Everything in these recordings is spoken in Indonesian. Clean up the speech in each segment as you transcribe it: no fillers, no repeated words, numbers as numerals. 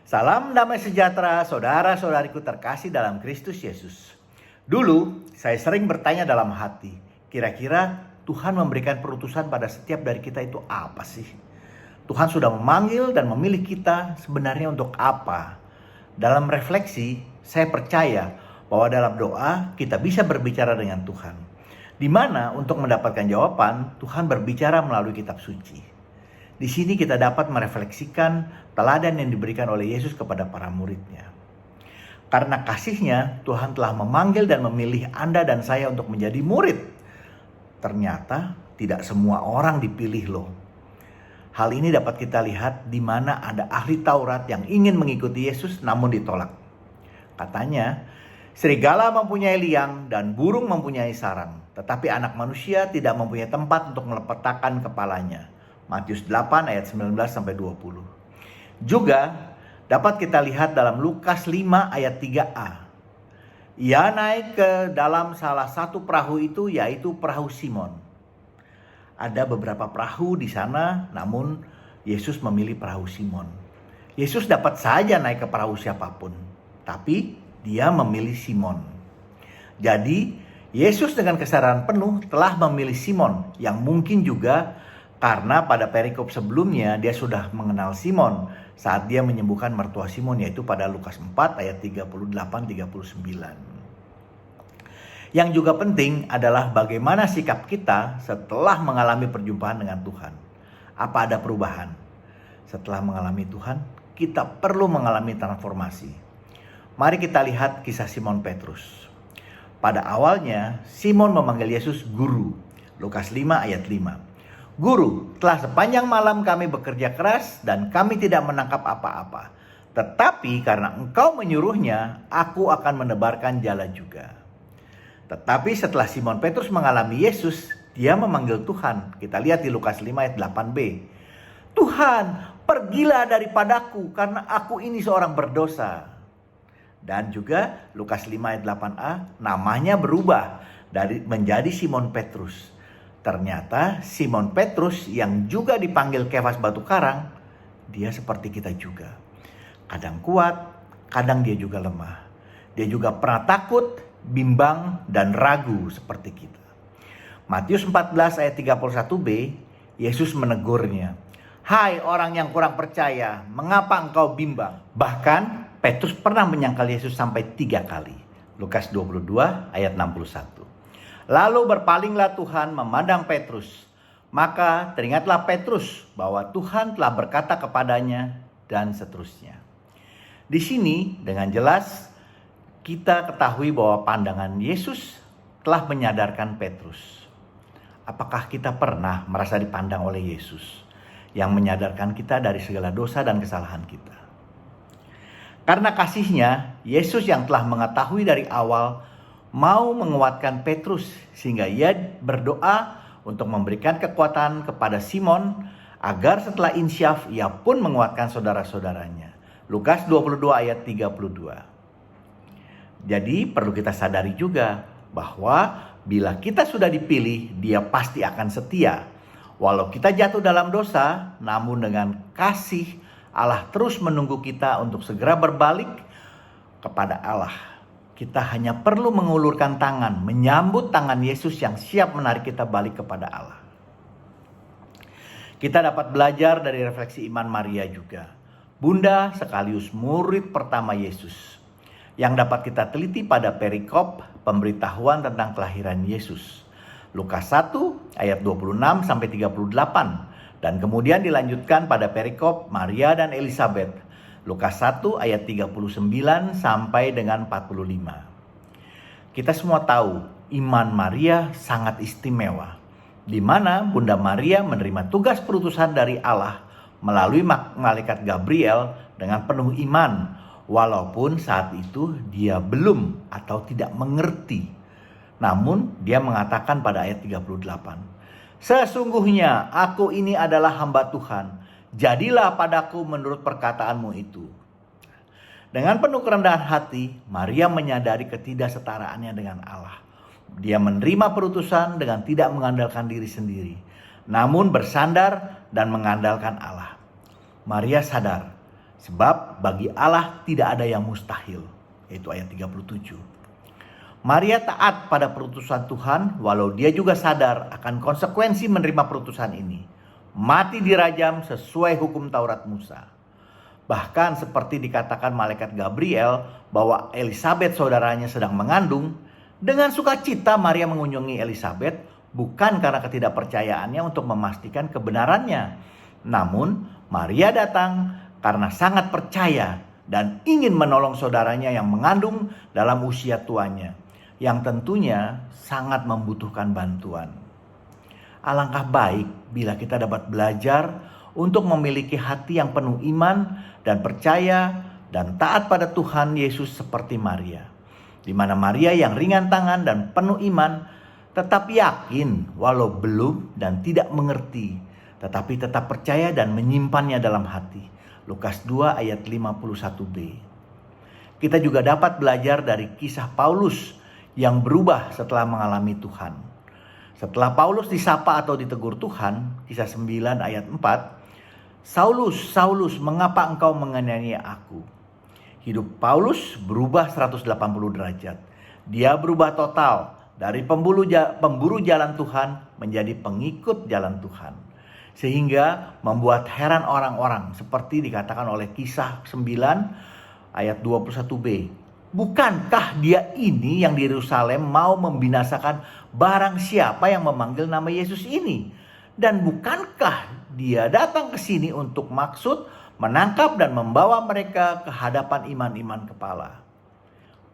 Salam damai sejahtera saudara-saudariku terkasih dalam Kristus Yesus. Dulu saya sering bertanya dalam hati, kira-kira Tuhan memberikan perutusan pada setiap dari kita itu apa sih? Tuhan sudah memanggil dan memilih kita sebenarnya untuk apa? Dalam refleksi, saya percaya bahwa dalam doa kita bisa berbicara dengan Tuhan. Di mana untuk mendapatkan jawaban, Tuhan berbicara melalui kitab suci. Di sini kita dapat merefleksikan teladan yang diberikan oleh Yesus kepada para muridnya. Karena kasih-Nya, Tuhan telah memanggil dan memilih Anda dan saya untuk menjadi murid. Ternyata tidak semua orang dipilih loh. Hal ini dapat kita lihat di mana ada ahli Taurat yang ingin mengikuti Yesus namun ditolak. Katanya, serigala mempunyai liang dan burung mempunyai sarang, tetapi anak manusia tidak mempunyai tempat untuk meletakkan kepalanya. Matius 8 ayat 19-20. Juga dapat kita lihat dalam Lukas 5 ayat 3a. Ia naik ke dalam salah satu perahu itu, yaitu perahu Simon. Ada beberapa perahu di sana, namun Yesus memilih perahu Simon. Yesus dapat saja naik ke perahu siapapun, tapi dia memilih Simon. Jadi Yesus dengan kesadaran penuh telah memilih Simon, yang mungkin juga karena pada perikop sebelumnya dia sudah mengenal Simon saat dia menyembuhkan mertua Simon, yaitu pada Lukas 4 ayat 38-39. Yang juga penting adalah bagaimana sikap kita setelah mengalami perjumpaan dengan Tuhan. Apa ada perubahan? Setelah mengalami Tuhan, kita perlu mengalami transformasi. Mari kita lihat kisah Simon Petrus. Pada awalnya Simon memanggil Yesus guru. Lukas 5 ayat 5. Guru, telah sepanjang malam kami bekerja keras dan kami tidak menangkap apa-apa. Tetapi karena engkau menyuruhnya, aku akan menebarkan jala juga. Tetapi setelah Simon Petrus mengalami Yesus, dia memanggil Tuhan. Kita lihat di Lukas 5 ayat 8b. Tuhan, pergilah daripadaku karena aku ini seorang berdosa. Dan juga Lukas 5 ayat 8a, namanya berubah menjadi Simon Petrus. Ternyata Simon Petrus yang juga dipanggil Kefas batu karang, dia seperti kita juga. Kadang kuat, kadang dia juga lemah. Dia juga pernah takut, bimbang, dan ragu seperti kita. Matius 14 ayat 31b, Yesus menegurnya. Hai orang yang kurang percaya, mengapa engkau bimbang? Bahkan Petrus pernah menyangkal Yesus sampai 3 kali. Lukas 22 ayat 61. Lalu berpalinglah Tuhan memandang Petrus. Maka teringatlah Petrus bahwa Tuhan telah berkata kepadanya, dan seterusnya. Di sini dengan jelas kita ketahui bahwa pandangan Yesus telah menyadarkan Petrus. Apakah kita pernah merasa dipandang oleh Yesus yang menyadarkan kita dari segala dosa dan kesalahan kita? Karena kasih-Nya, Yesus yang telah mengetahui dari awal mau menguatkan Petrus sehingga ia berdoa untuk memberikan kekuatan kepada Simon agar setelah insyaf ia pun menguatkan saudara-saudaranya. Lukas 22 ayat 32. Jadi perlu kita sadari juga bahwa bila kita sudah dipilih, dia pasti akan setia. Walau kita jatuh dalam dosa, namun dengan kasih Allah terus menunggu kita untuk segera berbalik kepada Allah. Kita hanya perlu mengulurkan tangan, menyambut tangan Yesus yang siap menarik kita balik kepada Allah. Kita dapat belajar dari refleksi iman Maria juga. Bunda sekaligus murid pertama Yesus. Yang dapat kita teliti pada perikop pemberitahuan tentang kelahiran Yesus. Lukas 1 ayat 26-38. Dan kemudian dilanjutkan pada perikop Maria dan Elizabeth. Lukas 1 ayat 39 sampai dengan 45. Kita semua tahu iman Maria sangat istimewa, di mana Bunda Maria menerima tugas perutusan dari Allah melalui malaikat Gabriel dengan penuh iman, walaupun saat itu dia belum atau tidak mengerti. Namun dia mengatakan pada ayat 38, sesungguhnya aku ini adalah hamba Tuhan, jadilah padaku menurut perkataanmu itu. Dengan penuh kerendahan hati, Maria menyadari ketidaksetaraannya dengan Allah. Dia menerima perutusan dengan tidak mengandalkan diri sendiri, namun bersandar dan mengandalkan Allah. Maria sadar Sebab bagi Allah tidak ada yang mustahil. Yaitu ayat 37. Maria taat pada perutusan Tuhan walau dia juga sadar akan konsekuensi menerima perutusan ini. Mati dirajam sesuai hukum Taurat Musa. Bahkan seperti dikatakan malaikat Gabriel bahwa Elisabet saudaranya sedang mengandung, dengan sukacita Maria mengunjungi Elisabet bukan karena ketidakpercayaannya untuk memastikan kebenarannya. Namun Maria datang karena sangat percaya dan ingin menolong saudaranya yang mengandung dalam usia tuanya, yang tentunya sangat membutuhkan bantuan. Alangkah baik bila kita dapat belajar untuk memiliki hati yang penuh iman dan percaya dan taat pada Tuhan Yesus seperti Maria. Di mana Maria yang ringan tangan dan penuh iman tetap yakin walau belum dan tidak mengerti, tetapi tetap percaya dan menyimpannya dalam hati. Lukas 2 ayat 51b. Kita juga dapat belajar dari kisah Paulus yang berubah setelah mengalami Tuhan. Setelah Paulus disapa atau ditegur Tuhan, kisah 9 ayat 4, Saulus, Saulus, mengapa engkau menganiaya aku? Hidup Paulus berubah 180 derajat. Dia berubah total dari pemburu jalan Tuhan menjadi pengikut jalan Tuhan. Sehingga membuat heran orang-orang seperti dikatakan oleh kisah 9 ayat 21b. Bukankah dia ini yang di Yerusalem mau membinasakan barang siapa yang memanggil nama Yesus ini? Dan bukankah dia datang ke sini untuk maksud menangkap dan membawa mereka ke hadapan iman-iman kepala?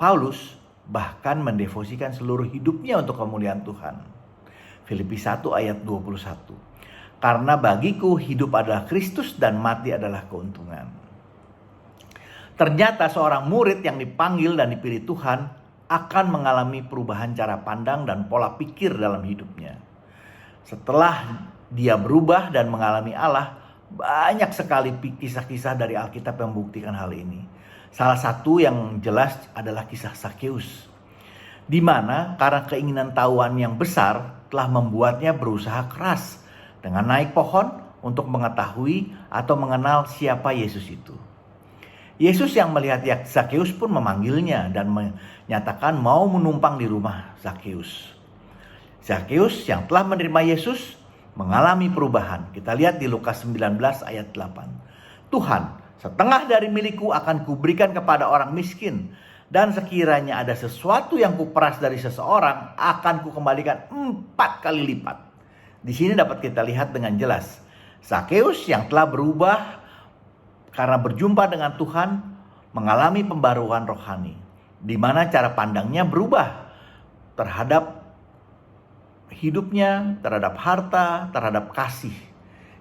Paulus bahkan mendevosikan seluruh hidupnya untuk kemuliaan Tuhan. Filipi 1 ayat 21. Karena bagiku hidup adalah Kristus dan mati adalah keuntungan. Ternyata seorang murid yang dipanggil dan dipilih Tuhan akan mengalami perubahan cara pandang dan pola pikir dalam hidupnya. Setelah dia berubah dan mengalami Allah, banyak sekali kisah-kisah dari Alkitab yang membuktikan hal ini. Salah satu yang jelas adalah kisah Zakheus, di mana karena keinginan tahuan yang besar telah membuatnya berusaha keras dengan naik pohon untuk mengetahui atau mengenal siapa Yesus itu. Yesus yang melihat Zakheus pun memanggilnya dan menyatakan mau menumpang di rumah Zakheus. Zakheus yang telah menerima Yesus mengalami perubahan. Kita lihat di Lukas 19 ayat 8. Tuhan, setengah dari milikku akan kuberikan kepada orang miskin. Dan sekiranya ada sesuatu yang kuperas dari seseorang, akan kukembalikan 4 kali lipat. Di sini dapat kita lihat dengan jelas. Zakheus yang telah berubah karena berjumpa dengan Tuhan mengalami pembaruan rohani. Di mana cara pandangnya berubah terhadap hidupnya, terhadap harta, terhadap kasih.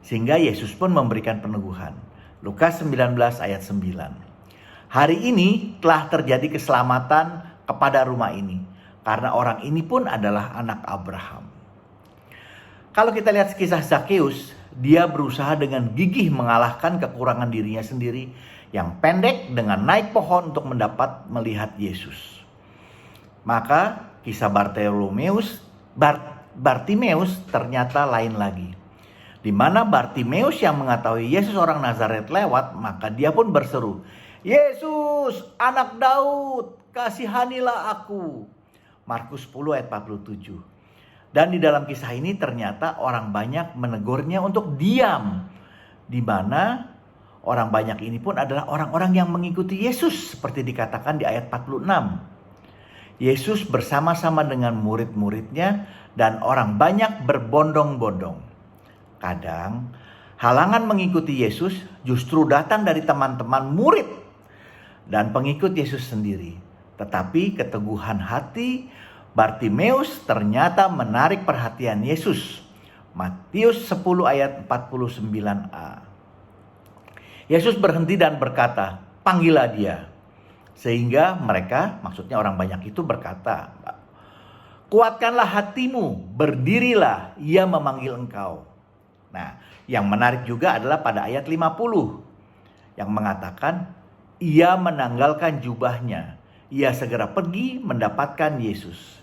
Sehingga Yesus pun memberikan peneguhan. Lukas 19 ayat 9. Hari ini telah terjadi keselamatan kepada rumah ini. Karena orang ini pun adalah anak Abraham. Kalau kita lihat kisah Zakheus, dia berusaha dengan gigih mengalahkan kekurangan dirinya sendiri yang pendek dengan naik pohon untuk melihat Yesus. Maka kisah Bartimeus ternyata lain lagi. Di mana Bartimeus yang mengetahui Yesus orang Nazaret lewat, maka dia pun berseru, Yesus, anak Daud, kasihanilah aku. Markus 10 ayat 47. Dan di dalam kisah ini ternyata orang banyak menegurnya untuk diam. Di mana orang banyak ini pun adalah orang-orang yang mengikuti Yesus seperti dikatakan di ayat 46. Yesus bersama-sama dengan murid-muridnya dan orang banyak berbondong-bondong. Kadang halangan mengikuti Yesus justru datang dari teman-teman murid dan pengikut Yesus sendiri. Tetapi keteguhan hati Bartimeus ternyata menarik perhatian Yesus. Matius 10 ayat 49a. Yesus berhenti dan berkata, panggillah dia. Sehingga mereka, maksudnya orang banyak itu berkata, kuatkanlah hatimu, berdirilah, ia memanggil engkau. Nah, yang menarik juga adalah pada ayat 50. Yang mengatakan, ia menanggalkan jubahnya. Ia segera pergi mendapatkan Yesus.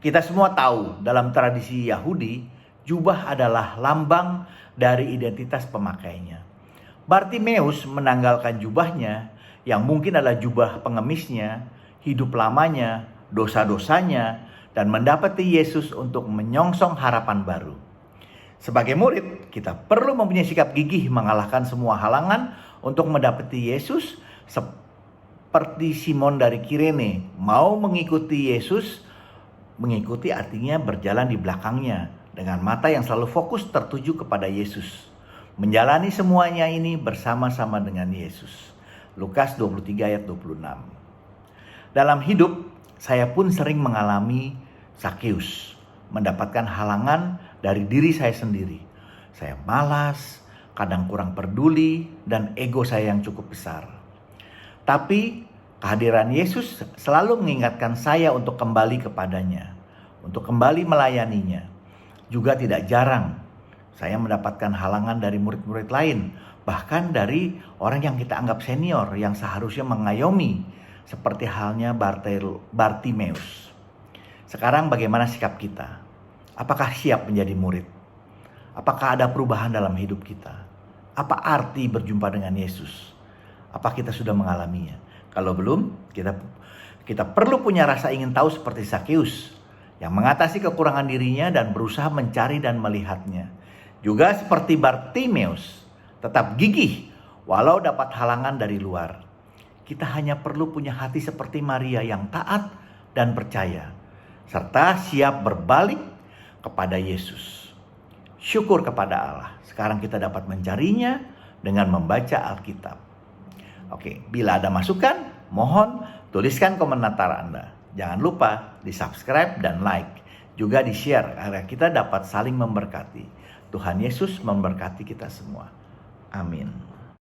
Kita semua tahu dalam tradisi Yahudi, jubah adalah lambang dari identitas pemakainya. Bartimeus menanggalkan jubahnya, yang mungkin adalah jubah pengemisnya, hidup lamanya, dosa-dosanya, dan mendapati Yesus untuk menyongsong harapan baru. Sebagai murid, kita perlu mempunyai sikap gigih mengalahkan semua halangan untuk mendapati Yesus, seperti Simon dari Kirene mau mengikuti Yesus. Mengikuti artinya berjalan di belakangnya dengan mata yang selalu fokus tertuju kepada Yesus. Menjalani semuanya ini bersama-sama dengan Yesus. Lukas 23 ayat 26. Dalam hidup, saya pun sering mengalami Sakeus, mendapatkan halangan dari diri saya sendiri. Saya malas, kadang kurang peduli, dan ego saya yang cukup besar. Tapi kehadiran Yesus selalu mengingatkan saya untuk kembali kepadanya, untuk kembali melayaninya. Juga tidak jarang saya mendapatkan halangan dari murid-murid lain, bahkan dari orang yang kita anggap senior yang seharusnya mengayomi, seperti halnya Bartimeus. Sekarang bagaimana sikap kita? Apakah siap menjadi murid? Apakah ada perubahan dalam hidup kita? Apa arti berjumpa dengan Yesus? Apa kita sudah mengalaminya? Kalau belum, kita perlu punya rasa ingin tahu seperti Sakeus, yang mengatasi kekurangan dirinya dan berusaha mencari dan melihatnya. Juga seperti Bartimeus, tetap gigih walau dapat halangan dari luar. Kita hanya perlu punya hati seperti Maria yang taat dan percaya, serta siap berbalik kepada Yesus. Syukur kepada Allah, sekarang kita dapat mencarinya dengan membaca Alkitab. Oke, bila ada masukan, mohon tuliskan komentar Anda. Jangan lupa di-subscribe dan like. Juga di-share agar kita dapat saling memberkati. Tuhan Yesus memberkati kita semua. Amin.